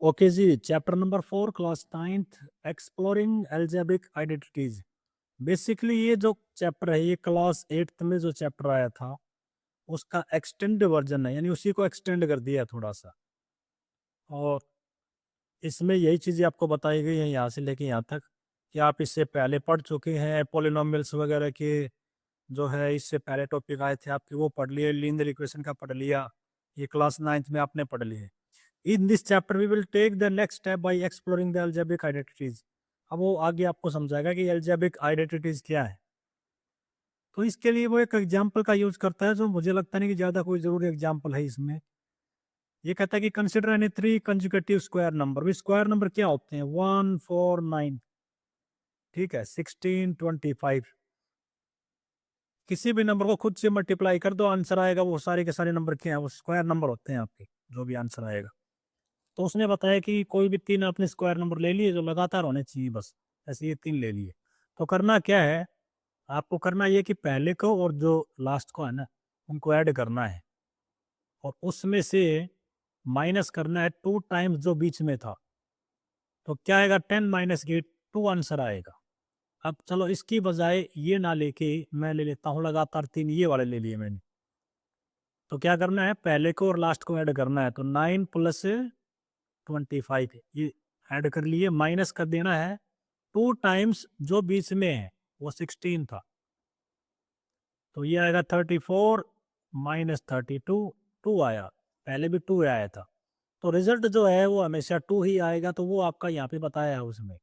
Okay जी, chapter number 4 class 9th exploring algebraic identities. Basically ये जो चैप्टर है ये क्लास 8th में जो चैप्टर आया था उसका एक्सटेंड वर्जन है, यानी उसी को एक्सटेंड कर दिया है थोड़ा सा। और इसमें यही चीज़ें आपको बताई गई हैं यहाँ से लेके यहाँ तक कि आप इससे पहले पढ़ चुके हैं। पॉलिनोमियल्स वगैरह के जो है इससे पहले टॉपिक आए थे आपके, वो पढ़ लिए। लीनियर इक्वेशन का पढ़ लिया, ये क्लास 9th में आपने पढ़ लिए। In this chapter we will take the next step by exploring the algebraic identities। अब वो आगे आपको समझाएगा कि algebraic identities क्या है। तो इसके लिए वो एक एग्जांपल का यूज करता है, जो मुझे लगता नहीं कि ज्यादा कोई जरूरी एग्जांपल है इसमें। ये कहता है कि consider any 3 consecutive square number. Square number क्या होते हैं? 1 4 9, ठीक है, 16 25। किसी भी नंबर को खुद से मल्टीप्लाई कर दो, आंसर आएगा। वो सारे के सारे नंबर क्या है? वो स्क्वायर नंबर होते हैं आपके, जो भी आंसर आएगा। तो उसने बताया कि कोई भी 3 आपने स्क्वायर नंबर ले लिए जो लगातार होने चाहिए, बस ऐसे ये 3 ले लिए। तो करना क्या है, आपको करना ये कि पहले को और जो लास्ट को है ना, उनको ऐड करना है और उसमें से माइनस करना है 2 टाइम्स जो बीच में था। तो क्या आएगा? 10 माइनस 8, 2 आंसर आएगा। अब चलो इसकी बजाय ये ना लेके मैं ले लेता हूँ लगातार 3, ये वाले ले लिए मैंने। तो क्या करना है, पहले को और लास्ट को ऐड करना है। तो 9 प्लस 25 ये ऐड कर लिए, माइनस कर देना है 2 टाइम्स जो बीच में है, वो 16 था। तो ये आएगा 34 माइनस 32, 2 आया। पहले भी 2 आया था। तो रिजल्ट जो है वो हमेशा 2 ही आएगा। तो वो आपका यहाँ पे बताया है उसमें।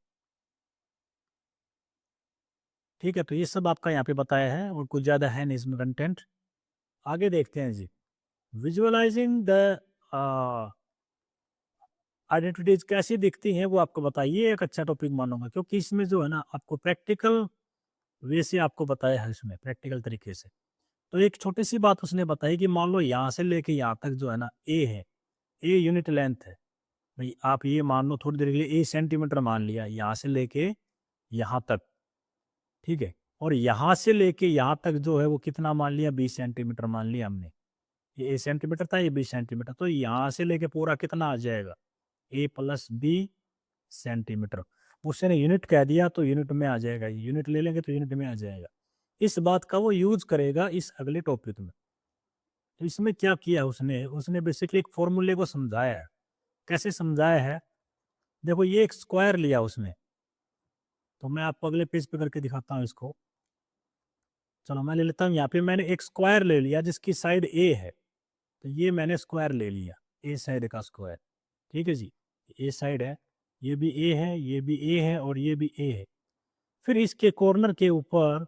ठीक है, तो ये सब आपका यहाँ पे बताया है और कुछ ज़्यादा है नहीं इसमें कंटेंट। आगे देखते हैं जी। विजुअलाइजिंग द आइडेंटिटीज कैसी दिखती हैं वो आपको बताइए। एक अच्छा टॉपिक मानूंगा, क्योंकि इसमें जो है ना आपको प्रैक्टिकल वे से आपको बताया है, इसमें प्रैक्टिकल तरीके से। तो एक छोटी सी बात उसने बताई कि मान लो यहाँ से लेके यहाँ तक जो है ना ए है, ए यूनिट लेंथ है। भाई आप ये मान लो थोड़ी देर के लिए ए सेंटीमीटर मान लिया यहाँ से लेके यहाँ तक, ठीक है। और यहाँ से लेके यहाँ तक जो है वो कितना मान लिया? 20 सेंटीमीटर मान लिया हमने। ये ए सेंटीमीटर था, ये 20 सेंटीमीटर। तो यहाँ से लेके पूरा कितना आ जाएगा? ए प्लस बी सेंटीमीटर। उसने यूनिट कह दिया तो यूनिट में आ जाएगा, यूनिट ले लेंगे तो यूनिट में आ जाएगा। इस बात का वो यूज करेगा इस अगले टॉपिक में। तो इसमें क्या किया उसने, उसने बेसिकली एक फॉर्मूले को समझाया है। कैसे समझाया है? देखो ये एक स्क्वायर लिया उसने। तो मैं आपको अगले पेज पे करके दिखाता हूँ इसको। चलो मैं ले लेता हूँ, यहाँ पे मैंने एक स्क्वायर ले लिया जिसकी साइड ए है। तो ये मैंने स्क्वायर ले लिया, ए साइड का स्क्वायर। ठीक है जी, ए साइड है, ये भी ए है, ये भी ए है और ये भी ए है। फिर इसके कॉर्नर के ऊपर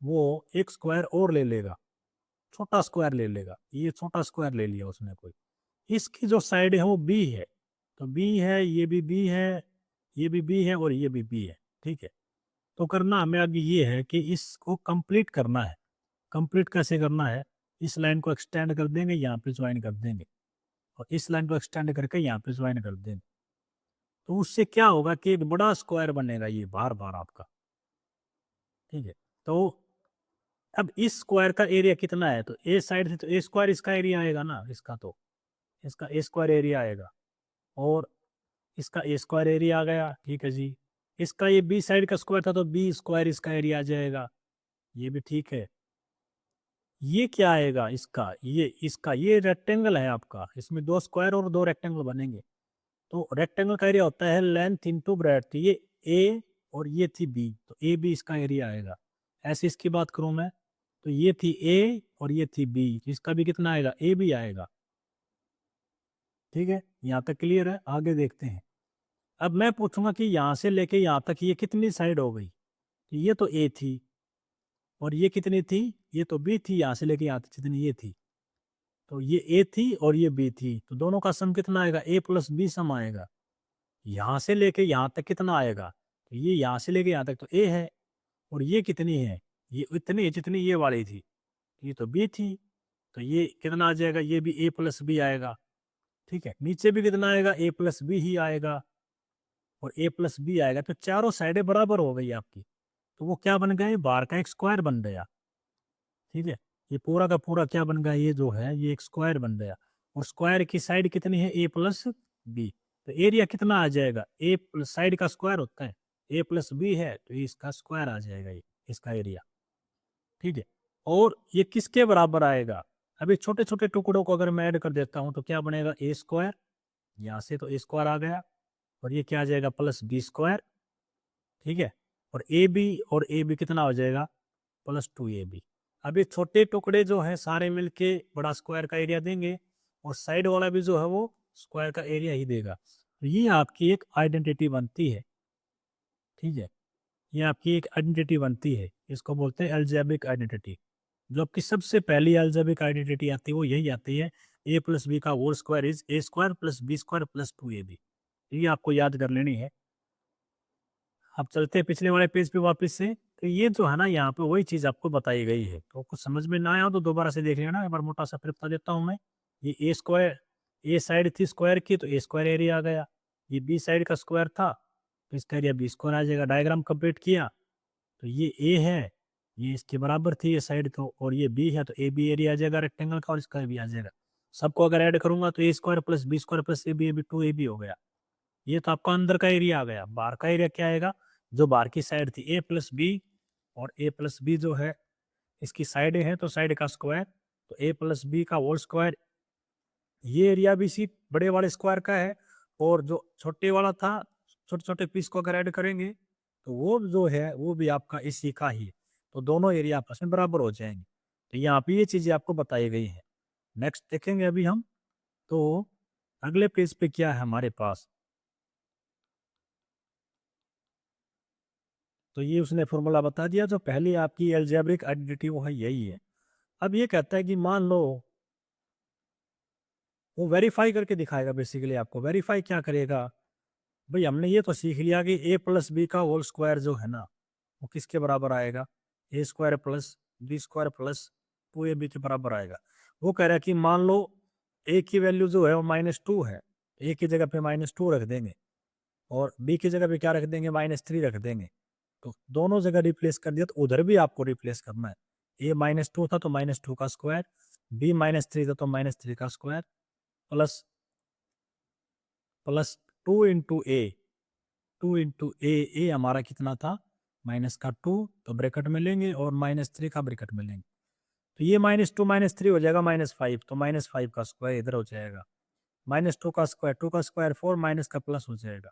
वो एक स्क्वायर और ले लेगा, छोटा स्क्वायर ले लेगा। ये छोटा स्क्वायर ले लिया उसने कोई। इसकी जो साइड है वो बी है। तो बी है, ये भी बी है, ये भी बी है और ये भी बी है। ठीक है, तो करना हमें अभी ये है कि इसको कंप्लीट करना है। कंप्लीट कैसे करना है? इस लाइन को एक्सटेंड कर देंगे, यहाँ पे ज्वाइन कर देंगे, और इस लाइन को एक्सटेंड करके यहाँ पे ज्वाइन कर देंगे। तो उससे क्या होगा कि एक बड़ा स्क्वायर बनेगा ये बार बार आपका। ठीक है, तो अब इस स्क्वायर का एरिया कितना है? तो ए साइड से तो ए स्क्वायर इसका एरिया आएगा ना, इसका तो इसका ए स्क्वायर एरिया आएगा और इसका ए स्क्वायर एरिया आ गया। ठीक है जी, इसका ये बी साइड का स्क्वायर था तो बी स्क्वायर इसका एरिया आ जाएगा। ये भी ठीक है। ये क्या आएगा? इसका ये इसका ये रेक्टेंगल है आपका, इसमें 2 स्क्वायर और 2 रेक्टेंगल बनेंगे। तो रेक्टेंगल का एरिया होता है लेंथ इंटू ब्रेड्थ। तो ये ए और ये थी बी, तो ए बी इसका एरिया आएगा। ऐसे इसकी बात करूं मैं, तो ये थी ए और ये थी बी, इसका भी कितना आएगा? ए बी आएगा। ठीक है, यहाँ तक क्लियर है? आगे देखते हैं। अब मैं पूछूंगा कि यहाँ से लेके यहाँ तक ये कितनी साइड हो गई? तो ये तो ए थी और ये कितनी थी? ये तो बी थी। यहाँ से लेके यहाँ तक जितनी ये थी, तो ये ए थी और ये बी थी। तो दोनों का सम कितना आएगा? ए प्लस बी सम आएगा। यहाँ से लेके यहाँ तक कितना आएगा? तो ये यहाँ से लेके यहाँ तक तो ए है और ये कितनी है? ये इतनी है जितनी ये वाली थी। ये तो बी थी, तो ये कितना आ जाएगा? ये भी ए प्लस बी आएगा। ठीक है, नीचे भी कितना आएगा? ए प्लस बी ही आएगा और ए प्लस बी आएगा। तो चारों साइडें बराबर हो गई आपकी। तो वो क्या बन गया? ये बाहर का एक स्क्वायर बन गया। ठीक है, ये पूरा का पूरा क्या बन गया? ये जो है ये एक स्क्वायर बन गया। और स्क्वायर की साइड कितनी है? A plus B. तो एरिया कितना आ जाएगा, ए प्लस साइड का स्क्वायर होता है, ए प्लस बी है तो ये इसका स्क्वायर आ जाएगा, ये इसका एरिया। ठीक है, और ये किसके बराबर आएगा, अभी छोटे छोटे टुकड़ों को अगर मैं ऐड कर देता हूँ तो क्या बनेगा, ए स्क्वायर, यहाँ से तो ए स्क्वायर आ गया, और ये क्या आ जाएगा, प्लस बी स्क्वायर। ठीक है, और ए बी कितना हो जाएगा, प्लस 2ab। अब ये छोटे टुकड़े जो है सारे मिलके बड़ा स्क्वायर का एरिया देंगे, और साइड वाला भी जो है वो स्क्वायर का एरिया ही देगा। तो ये आपकी एक आइडेंटिटी बनती है। ठीक है, ये आपकी एक आइडेंटिटी बनती है, इसको बोलते हैं अलजेब्रिक आइडेंटिटी। जो आपकी सबसे पहली अलजेब्रिक आइडेंटिटी आती है वो यही आती है, ए प्लस बी का whole square is a square plus B square plus 2ab। ये आपको याद कर लेनी है। अब चलते हैं पिछले वाले पेज पे वापस से। तो ये जो है ना, यहाँ पे वही चीज आपको बताई गई है, तो कुछ समझ में ना आया हो तो दोबारा से देख लेना, एक बार मोटा सा फिर बता देता हूँ मैं। ये ए स्क्वायर, ए साइड थी स्क्वायर की तो ए स्क्वायर एरिया आ गया, ये बी साइड का स्क्वायर था तो इसका एरिया बी स्क्वायर आ जाएगा। डायग्राम कंप्लीट किया तो ये ए है, ये इसके बराबर थी ये साइड तो, और ये बी है तो ए बी एरिया आ जाएगा रेक्टेंगल का, और इसका भी आ जाएगा। सबको अगर ऐड करूंगा तो A square plus B square plus A B 2ab हो गया। ये तो आपका अंदर का एरिया आ गया। बाहर का एरिया क्या आएगा, जो बाहर की साइड थी ए प्लस बी, और ए प्लस बी जो है इसकी साइड है तो साइड का स्क्वायर, तो ए प्लस बी का होल स्क्वायर। ये एरिया भी इसी बड़े वाले स्क्वायर का है, और जो छोटे वाला था, छोटे छोटे पीस को अगर ऐड करेंगे तो वो जो है वो भी आपका इसी का ही है। तो दोनों एरिया आपस में बराबर हो जाएंगे। तो यहाँ पे ये चीजें आपको बताई गई है। नेक्स्ट देखेंगे अभी हम, तो अगले पेज पे क्या है हमारे पास, तो ये उसने फॉर्मूला बता दिया। जो पहली आपकी एल्जेब्रिक आइडेंटिटी वो है यही है। अब ये कहता है कि मान लो, वो वेरीफाई करके दिखाएगा बेसिकली आपको। वेरीफाई क्या करेगा, भाई हमने ये तो सीख लिया कि ए प्लस बी का होल स्क्वायर जो है ना वो किसके बराबर आएगा, A square plus B square plus 2ab के बराबर आएगा। वो कह रहा है कि मान लो ए की वैल्यू जो है वो -2 है, ए की जगह पे -2 रख देंगे, और बी की जगह पे क्या रख देंगे, -3 रख देंगे। तो दोनों जगह रिप्लेस कर दिया, तो उधर भी आपको रिप्लेस करना है। ए -2 था तो -2 का स्क्वायर, बी -3 था तो -3 का स्क्वायर, प्लस प्लस 2 × ए, 2 × ए हमारा कितना था, -2 तो ब्रैकेट में लेंगे, और -3 का ब्रैकेट में लेंगे। तो ये -2 -3 हो जाएगा -5, तो -5 का स्क्वायर इधर हो जाएगा, -2 का स्क्वायर, 2 का स्क्वायर 4, माइनस का प्लस हो जाएगा,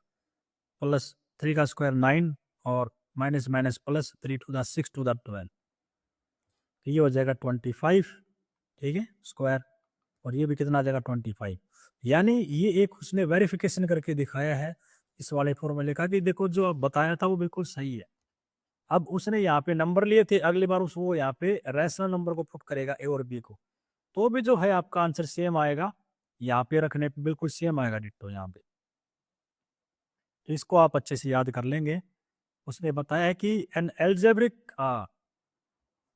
प्लस 3 का स्क्वायर 9, और minus minus plus 3 to the 6 to the 12, तो ये हो जाएगा 25। ठीक है, स्क्वायर, और ये भी कितना आ जाएगा 25। यानी ये एक उसने वेरिफिकेशन करके दिखाया है इस वाले फॉर्मूले का, कि देखो जो अब बताया था वो बिल्कुल सही है। अब उसने यहाँ पे नंबर लिए थे, अगली बार उस वो यहाँ पे रैशनल नंबर को पुट करेगा ए और बी को, तो भी जो है आपका आंसर सेम आएगा। यहाँ पे रखने पे बिल्कुल सेम आएगा डिट्टो यहाँ पे। तो इसको आप अच्छे से याद कर लेंगे। उसने बताया है कि एन एल्जेब्रिक,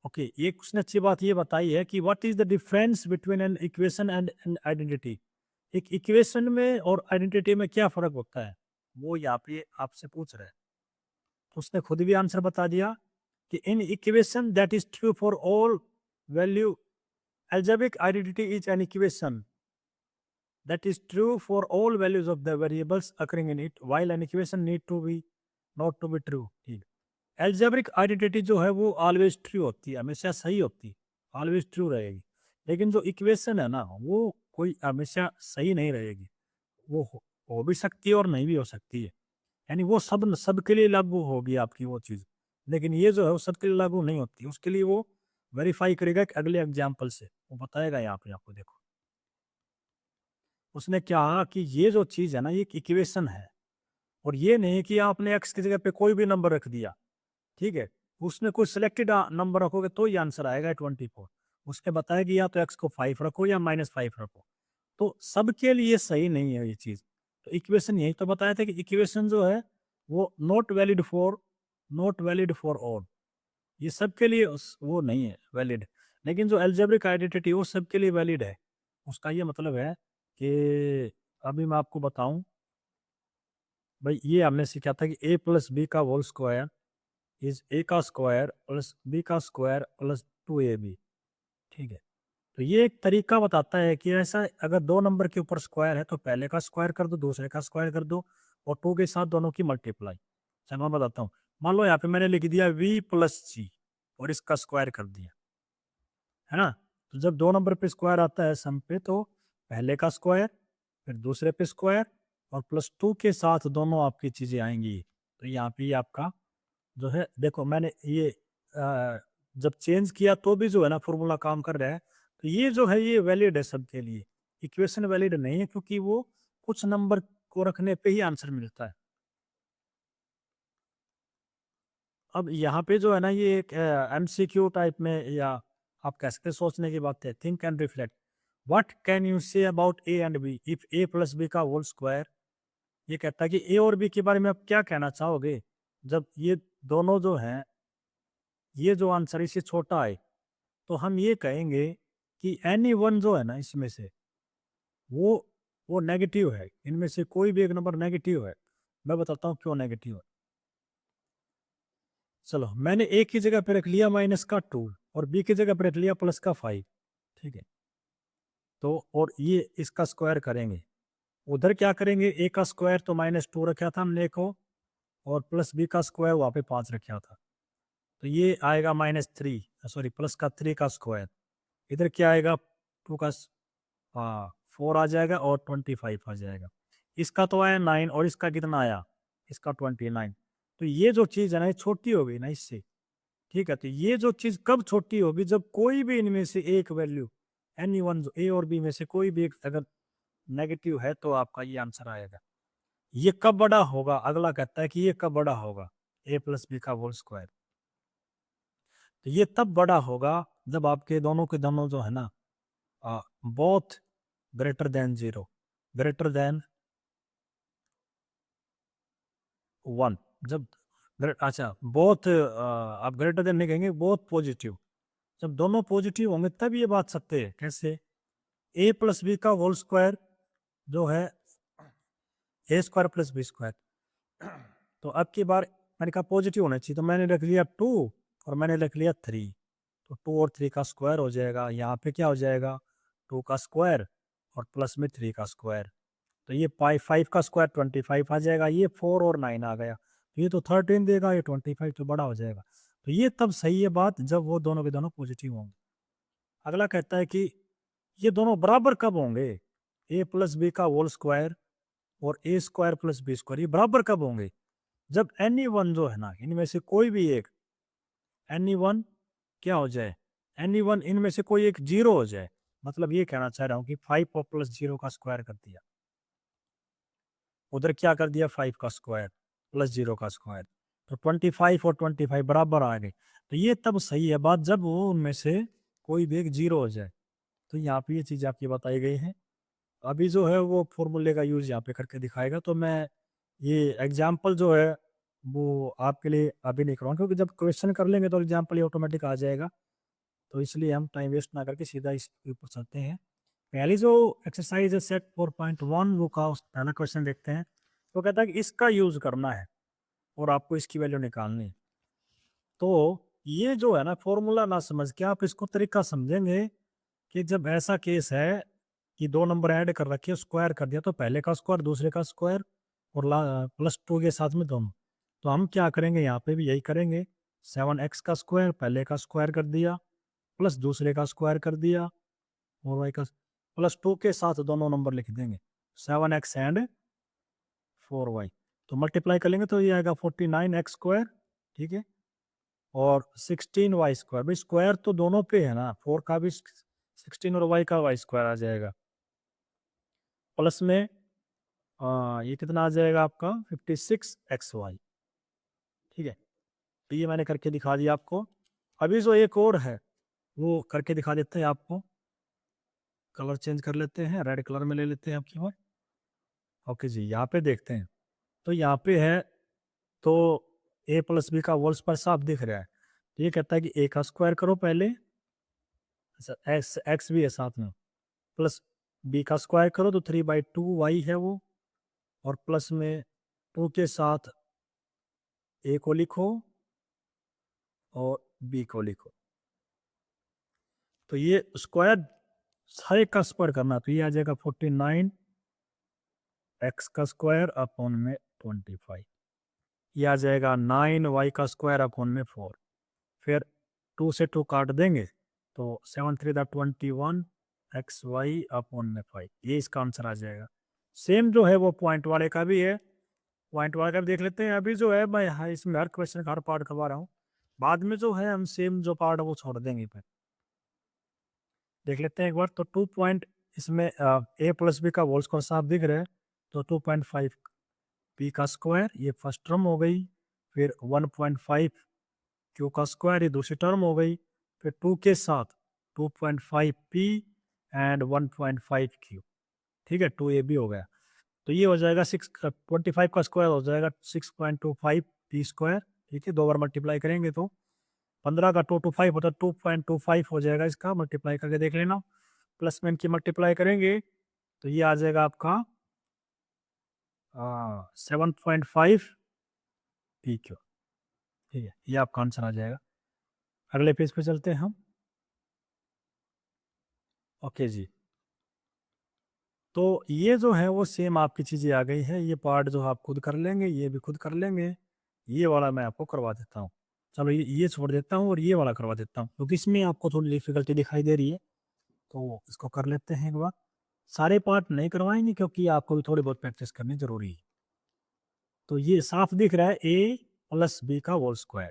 ओके, एक उसने अच्छी बात ये बताई है कि what is the difference between an equation and an identity. एक इक्वेशन में और आइडेंटिटी में क्या फर्क होता है, वो यहाँ पे आपसे पूछ रहा है। तो उसने खुद भी आंसर बता दिया कि in equation that is true for all value, algebraic identity is an equation that is true for all values of the variables occurring in it, while an equation need to be not to be true। ठीक, algebraic identity जो है वो always true होती है, हमेशा सही होती है, ऑलवेज ट्रू रहेगी। लेकिन जो इक्वेशन है ना वो कोई हमेशा सही नहीं रहेगी, वो हो भी सकती है और नहीं भी हो सकती है। यानी वो सबके लिए लागू होगी आपकी वो चीज़, लेकिन ये जो है वो सबके लिए लागू नहीं होती। उसके लिए वो वेरीफाई करेगा कि अगले एग्जाम्पल से वो बताएगा यहाँ पे आपको। देखो उसने क्या कहा कि ये जो चीज़ है ना ये एक इक्वेशन है, और ये नहीं कि आपने एक्स की जगह पे कोई भी नंबर रख दिया। ठीक है, उसने कोई सिलेक्टेड नंबर रखोगे तो ही आंसर आएगा 24। उसने बताया कि या तो एक्स को 5 रखो या -5 रखो, तो सबके लिए सही नहीं है ये चीज़। तो इक्वेशन यही तो बताया था कि इक्वेशन जो है वो नॉट वैलिड फॉर ऑल, ये सबके लिए वो नहीं है वैलिड। लेकिन जो एल्जेब्रिक आइडेंटिटी वो सबके लिए वैलिड है। उसका ये मतलब है कि अभी मैं आपको बताऊं, भाई ये हमने सीखा था कि ए प्लस बी का होल स्क्वायर इज ए का स्क्वायर प्लस बी का स्क्वायर प्लस 2ab। ठीक है, तो ये एक तरीका बताता है कि ऐसा अगर दो नंबर के ऊपर स्क्वायर है तो पहले का स्क्वायर कर दो, दूसरे का स्क्वायर कर दो और टू के साथ दोनों की मल्टीप्लाई। चलो मैं बताता हूँ। मान लो यहाँ पे मैंने लिख दिया v प्लस जी और इसका स्क्वायर कर दिया, है ना? तो जब दो नंबर पे स्क्वायर आता है सम पे, तो पहले का स्क्वायर फिर दूसरे पे स्क्वायर और प्लस टू के साथ दोनों आपकी चीजें आएंगी। तो यहाँ पे ये आपका जो है, देखो मैंने ये जब चेंज किया तो भी जो है ना फॉर्मूला काम कर रहा है। तो ये जो है ये वैलिड है सबके लिए। इक्वेशन वैलिड नहीं है क्योंकि वो कुछ नंबर को रखने पे ही आंसर मिलता है। अब यहाँ पे जो है ना ये एक एमसीक्यू टाइप में, या आप कह सकते हैं सोचने की बात है, think and reflect. What can you say about a and b if a plus B का होल स्क्वायर। ये कहता है कि ए और बी के बारे में आप क्या कहना चाहोगे जब ये दोनों जो हैं, ये जो आंसर इससे छोटा है। तो हम ये कहेंगे कि एनी वन जो है ना इसमें से वो वो नेगेटिव है। इनमें से कोई भी एक नंबर नेगेटिव है। मैं बताता हूँ क्यों नेगेटिव है। चलो मैंने ए की जगह पे रख लिया माइनस का 2 और बी की जगह पे रख लिया प्लस का 5। ठीक है, तो और ये इसका स्क्वायर करेंगे। उधर क्या करेंगे, ए का स्क्वायर तो -2 रखा था हमने को, और प्लस बी का स्क्वायर वहाँ पे 5 रखा था। तो ये आएगा -3, सॉरी प्लस का 3 का स्क्वायर। इधर क्या आएगा, 2 का हाँ 4 आ जाएगा और 25 आ जाएगा। इसका तो आया 9 और इसका कितना आया, इसका 29। तो ये जो चीज़ है ना ये छोटी हो गई ना इससे। ठीक है, तो ये जो चीज़ कब छोटी होगी, जब कोई भी इनमें से एक वैल्यू, एनी वन, ए और बी में से कोई भी एक अगर नेगेटिव है तो आपका ये आंसर आएगा। ये कब बड़ा होगा, अगला कहता है कि ये कब बड़ा होगा, ए प्लस बी का होल स्क्वायर। तो ये तब बड़ा होगा जब आपके दोनों के दोनों जो है ना both greater than 0, greater than 1। जब अच्छा बोथ, आप ग्रेटर देन नहीं कहेंगे, बोथ पॉजिटिव। जब दोनों पॉजिटिव होंगे तब ये बात सत्य है। कैसे, ए प्लस बी का होल स्क्वायर जो है ए स्क्वायर प्लस बी स्क्वायर। तो अब की बार मैंने कहा पॉजिटिव होना चाहिए, तो मैंने रख लिया 2 और मैंने रख लिया 3। तो 2 और 3 का स्क्वायर हो जाएगा। यहाँ पे क्या हो जाएगा, 2 का स्क्वायर और प्लस में 3 का स्क्वायर। तो ये 5 का स्क्वायर 25 आ जाएगा। ये 4 और 9 आ गया, तो ये तो 13 देगा, ये 25 तो बड़ा हो जाएगा। तो ये तब सही है बात जब वो दोनों के दोनों पॉजिटिव होंगे। अगला कहता है कि ये दोनों बराबर कब होंगे, ए प्लस बी का होल स्क्वायर और ए स्क्वायर प्लस बी स्क्वायर ये बराबर कब होंगे, जब एनी वन जो है ना इनमें से कोई भी एक, एनी वन क्या हो जाए, एनी वन इनमें से कोई एक 0 हो जाए। मतलब ये कहना चाह रहा हूँ कि 5 और प्लस 0 का स्क्वायर कर दिया, उधर क्या कर दिया 5 का स्क्वायर प्लस 0 का स्क्वायर, तो 25 और 25 बराबर आ गए। तो ये तब सही है बात जब वो उनमें से कोई भी एक 0 हो जाए। तो यहाँ पे ये चीज़ आपकी बताई गई है। अभी जो है वो फॉर्मूले का यूज़ यहाँ पे करके दिखाएगा। तो मैं ये एग्जाम्पल जो है वो आपके लिए अभी नहीं करवाऊँ, क्योंकि जब क्वेश्चन कर लेंगे तो एग्जाम्पल ही ऑटोमेटिक आ जाएगा। तो इसलिए हम टाइम वेस्ट ना करके सीधा इसके ऊपर चलते हैं। पहली जो एक्सरसाइज है सेट 4.1 वो का पहला क्वेश्चन देखते हैं। तो कहता है कि इसका यूज़ करना है और आपको इसकी वैल्यू निकालनी है। तो ये जो है ना फॉर्मूला ना समझ के आप इसको तरीका समझेंगे कि जब ऐसा केस है कि दो नंबर ऐड कर रखे, स्क्वायर कर दिया, तो पहले का स्क्वायर दूसरे का स्क्वायर और प्लस 2 के साथ में दोनों। तो हम क्या करेंगे, यहाँ पे भी यही करेंगे। 7x का स्क्वायर पहले का स्क्वायर कर दिया प्लस दूसरे का स्क्वायर कर दिया और y का प्लस 2 के साथ दोनों नंबर लिख देंगे, 7x एंड 4y। तो मल्टीप्लाई कर लेंगे तो ये आएगा 49x स्क्वायर। ठीक है, और 16y स्क्वायर। भाई स्क्वायर तो दोनों पे है ना, 4 का भी 16 और y का y स्क्वायर आ जाएगा। प्लस में ये कितना आ जाएगा आपका 56xy। ठीक है, तो ये मैंने करके दिखा दिया आपको। अभी जो एक और है वो करके दिखा देते हैं आपको। कलर चेंज कर लेते हैं, रेड कलर में ले लेते हैं आपकी बार। ओके जी, यहाँ पे देखते हैं। तो यहाँ पे है तो ए प्लस बी का होल्स पर साफ दिख रहा है। तो ये कहता है कि ए का स्क्वायर करो पहले, एक्स एक्स भी है साथ में, प्लस बी का स्क्वायर करो तो 3/2 y है वो, और प्लस में 2 के साथ ए को लिखो और बी को लिखो। तो ये स्क्वायर 6 का स्क्वायर करना, तो ये आ जाएगा 49 एक्स का स्क्वायर अपॉन में 25। ये आ जाएगा 9 वाई का स्क्वायर अपॉन में 4। फिर 2 से 2 काट देंगे तो 7 3 21 एक्स वाई अपॉन में 5, ये इसका आंसर आ जाएगा। सेम जो है वो पॉइंट वाले का भी है, पॉइंट वाले का भी देख लेते हैं। अभी जो है मैं इसमें हर क्वेश्चन का हर पार्ट करवा रहा हूँ, बाद में जो है हम सेम जो पार्ट है वो छोड़ देंगे। फिर देख लेते हैं एक बार। तो 2 पॉइंट इसमें ए प्लस बी का होल स्क्वायर साफ दिख रहा है, तो 2.5 पी का स्क्वायर ये फर्स्ट टर्म हो गई। फिर 1.5 क्यू का स्क्वायर ये दूसरी टर्म हो गई। फिर 2 के साथ 2.5 पी एंड 1.5 क्यू, ठीक है, 2 ए बी हो गया। तो ये हो जाएगा 25 का स्क्वायर हो जाएगा 6.25 पी स्क्वायर, ठीक है, 2 बार मल्टीप्लाई करेंगे तो 15 का 225 होता है, 2.25 हो जाएगा, इसका मल्टीप्लाई करके देख लेना। प्लस में इनकी मल्टीप्लाई करेंगे तो ये आ जाएगा आपका 7.5 पी क्यू, ठीक है, ये आपका आंसर आ जाएगा। अगले पेज पे चलते हैं हम। ओके जी, तो ये जो है वो सेम आपकी चीज़ें आ गई है। ये पार्ट जो आप खुद कर लेंगे, ये भी खुद कर लेंगे, ये वाला मैं आपको करवा देता हूँ। चलो ये छोड़ देता हूँ और ये वाला करवा देता हूँ, क्योंकि इसमें आपको थोड़ी डिफिकल्टी दिखाई दे रही है, तो इसको कर लेते हैं एक बार। सारे पार्ट नहीं करवाएंगे क्योंकि आपको भी थोड़ी बहुत प्रैक्टिस करनी जरूरी है। तो ये साफ दिख रहा है ए प्लस बी का होल स्क्वायर,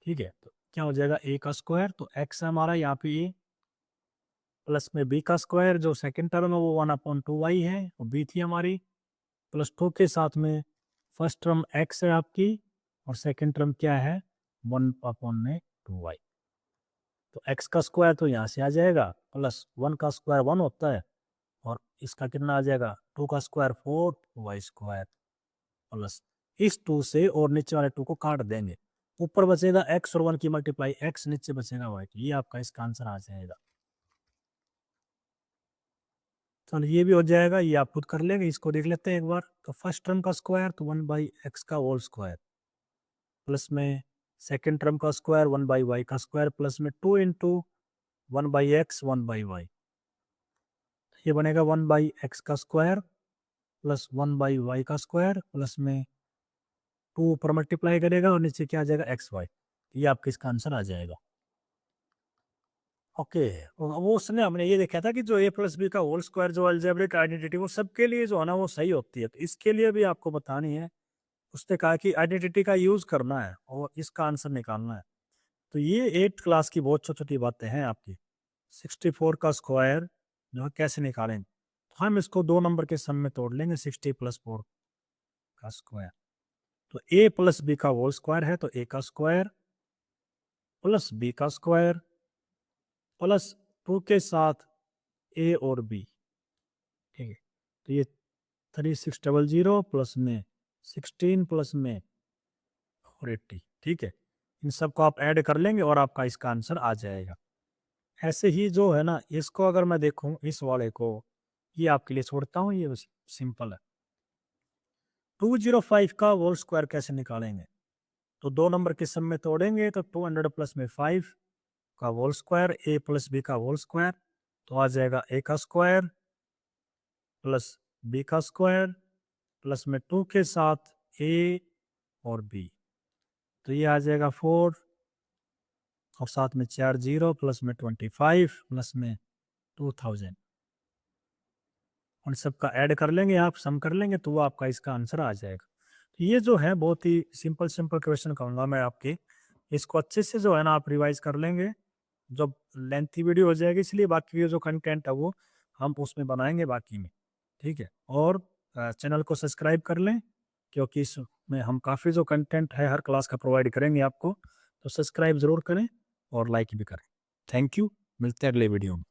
ठीक है, तो क्या हो जाएगा ए का स्क्वायर, तो एक्स है हमारा यहाँ पे ए, प्लस में बी का स्क्वायर जो सेकंड टर्म है वो 1/2y है, और बी थी हमारी, प्लस 2 के साथ में फर्स्ट टर्म एक्स है आपकी, और सेकंड टर्म क्या है 1/2y। तो एक्स का स्क्वायर तो यहाँ से आ जाएगा, प्लस 1 का स्क्वायर 1 होता है, और इसका कितना आ जाएगा 2 का स्क्वायर 4 वाई स्क्वायर, प्लस इस 2 से और नीचे वाले 2 को काट देंगे, ऊपर बचेगा एक्स और 1 की मल्टीप्लाई एक्स, नीचे बचेगा वाई। ये आपका इसका आंसर आ जाएगा। चलो ये भी हो जाएगा, ये आप खुद कर लेंगे। इसको देख लेते हैं एक बार। तो फर्स्ट टर्म का स्क्वायर तो 1/x का होल स्क्वायर, प्लस में सेकंड टर्म का स्क्वायर 1/y का स्क्वायर, प्लस में 2 इंटू 1/x 1/y, ये बनेगा 1/x का स्क्वायर प्लस 1/y का स्क्वायर, प्लस में 2 ऊपर मल्टीप्लाई करेगा और नीचे क्या आ जाएगा एक्स वाई। ये आपका इसका आंसर आ जाएगा। ओके, वो उसने हमने ये देखा था कि जो ए प्लस बी का होल स्क्वायर जो अलजेब्रिक आइडेंटिटी वो सबके लिए जो है ना वो सही होती है, तो इसके लिए भी आपको बतानी है। उसने कहा कि आइडेंटिटी का यूज करना है और इसका आंसर निकालना है। तो ये 8th क्लास की बहुत छोटी छोटी बातें हैं आपकी। 64 का स्क्वायर जो है कैसे निकालेंगे, तो हम इसको 2 नंबर के सम में तोड़ लेंगे। 60 + 4 का स्क्वायर, तो ए प्लस बी का होल स्क्वायर है, तो ए का स्क्वायर प्लस बी का स्क्वायर प्लस 2 के साथ ए और बी, ठीक है, तो ये 3600 प्लस में 16 प्लस में और 80, ठीक है, इन सबको आप ऐड कर लेंगे और आपका इसका आंसर आ जाएगा। ऐसे ही जो है ना, इसको अगर मैं देखूं इस वाले को, ये आपके लिए छोड़ता हूँ, ये बस सिंपल है। 205 का होल स्क्वायर कैसे निकालेंगे, तो 2 नंबर के सम में तोड़ेंगे तो 200 प्लस में 5 का होल स्क्वायर ए प्लस बी का होल स्क्वायर, तो आ जाएगा ए का स्क्वायर प्लस बी का स्क्वायर प्लस में 2 के साथ ए और बी, तो ये आ जाएगा 4 और साथ में 4 0 प्लस में 25 प्लस में 2000, उन सब का ऐड कर लेंगे, आप सम कर लेंगे तो वो आपका इसका आंसर आ जाएगा। तो ये जो है बहुत ही सिंपल सिंपल क्वेश्चन कहूँगा मैं आपके, इसको अच्छे से जो है ना आप रिवाइज कर लेंगे। जब लेंथी वीडियो हो जाएगी इसलिए बाकी के जो कंटेंट है वो हम उसमें बनाएंगे बाकी में, ठीक है। और चैनल को सब्सक्राइब कर लें, क्योंकि इसमें हम काफ़ी जो कंटेंट है हर क्लास का प्रोवाइड करेंगे आपको, तो सब्सक्राइब ज़रूर करें और लाइक भी करें। थैंक यू, मिलते हैं अगले वीडियो में।